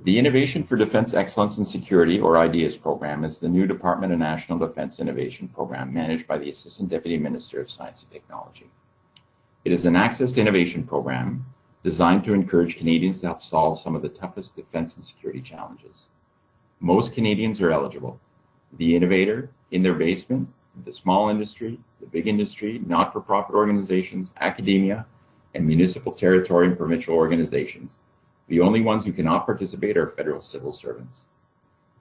The Innovation for Defense Excellence and Security, or IDEaS program, is the new Department of National Defense Innovation program managed by the Assistant Deputy Minister of Science and Technology. It is an access to innovation program designed to encourage Canadians to help solve some of the toughest defense and security challenges. Most Canadians are eligible. The innovator, in their basement, the small industry, the big industry, not-for-profit organizations, academia, and municipal, territory, and provincial organizations. The only ones who cannot participate are federal civil servants.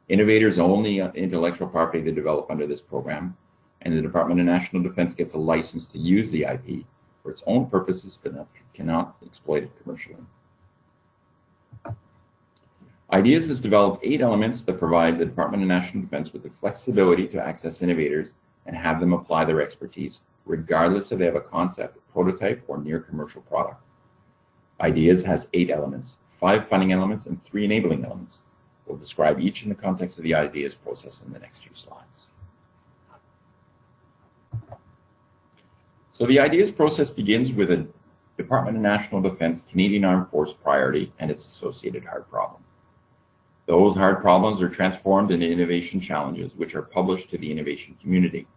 Innovators own the intellectual property they develop under this program, and the Department of National Defense gets a license to use the IP for its own purposes, but cannot exploit it commercially. IDEaS has developed 8 elements that provide the Department of National Defense with the flexibility to access innovators and have them apply their expertise, regardless if they have a concept, prototype, or near commercial product. IDEaS has 8 elements, 5 funding elements, and 3 enabling elements. We'll describe each in the context of the IDEaS process in the next few slides. So the IDEaS process begins with a Department of National Defense Canadian Armed Force priority and its associated hard problem. Those hard problems are transformed into innovation challenges, which are published to the innovation community.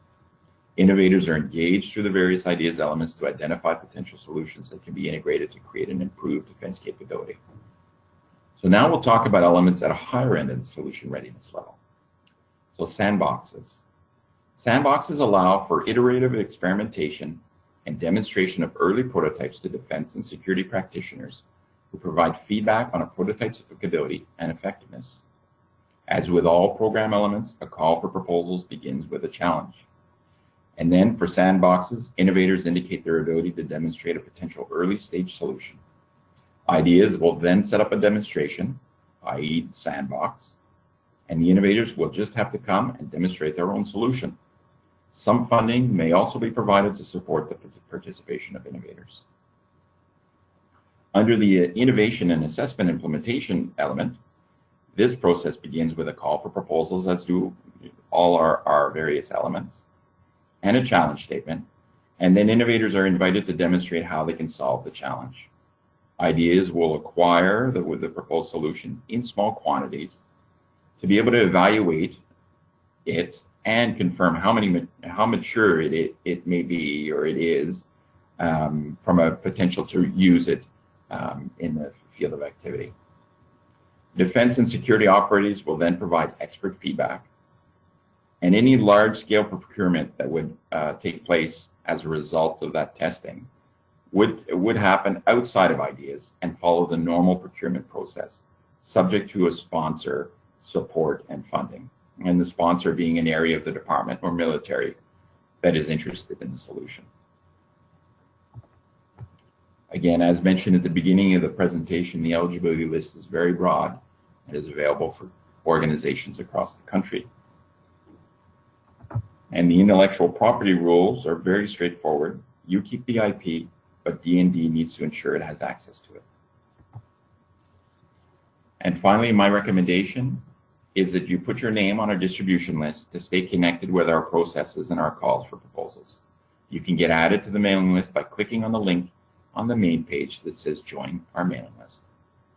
Innovators are engaged through the various IDEaS elements to identify potential solutions that can be integrated to create an improved defense capability. So now we'll talk about elements at a higher end of the solution readiness level. So sandboxes. Sandboxes allow for iterative experimentation and demonstration of early prototypes to defense and security practitioners who provide feedback on a prototype's applicability and effectiveness. As with all program elements, a call for proposals begins with a challenge. And then for sandboxes, innovators indicate their ability to demonstrate a potential early stage solution. IDEaS will then set up a demonstration, i.e. the sandbox, and the innovators will just have to come and demonstrate their own solution. Some funding may also be provided to support the participation of innovators. Under the innovation and assessment implementation element, this process begins with a call for proposals, as do all our various elements, and a challenge statement, and then innovators are invited to demonstrate how they can solve the challenge. IDEaS will acquire the proposed solution in small quantities to be able to evaluate it and confirm how mature it may be or it is from a potential to use it in the field of activity. Defense and security operators will then provide expert feedback, and any large-scale procurement that would take place as a result of that testing would happen outside of IDEaS and follow the normal procurement process, subject to a sponsor, support, and funding, and the sponsor being an area of the department or military that is interested in the solution. Again, as mentioned at the beginning of the presentation, the eligibility list is very broad and is available for organizations across the country. And the intellectual property rules are very straightforward. You keep the IP, but D&D needs to ensure it has access to it. And finally, my recommendation is that you put your name on our distribution list to stay connected with our processes and our calls for proposals. You can get added to the mailing list by clicking on the link on the main page that says join our mailing list.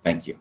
Thank you.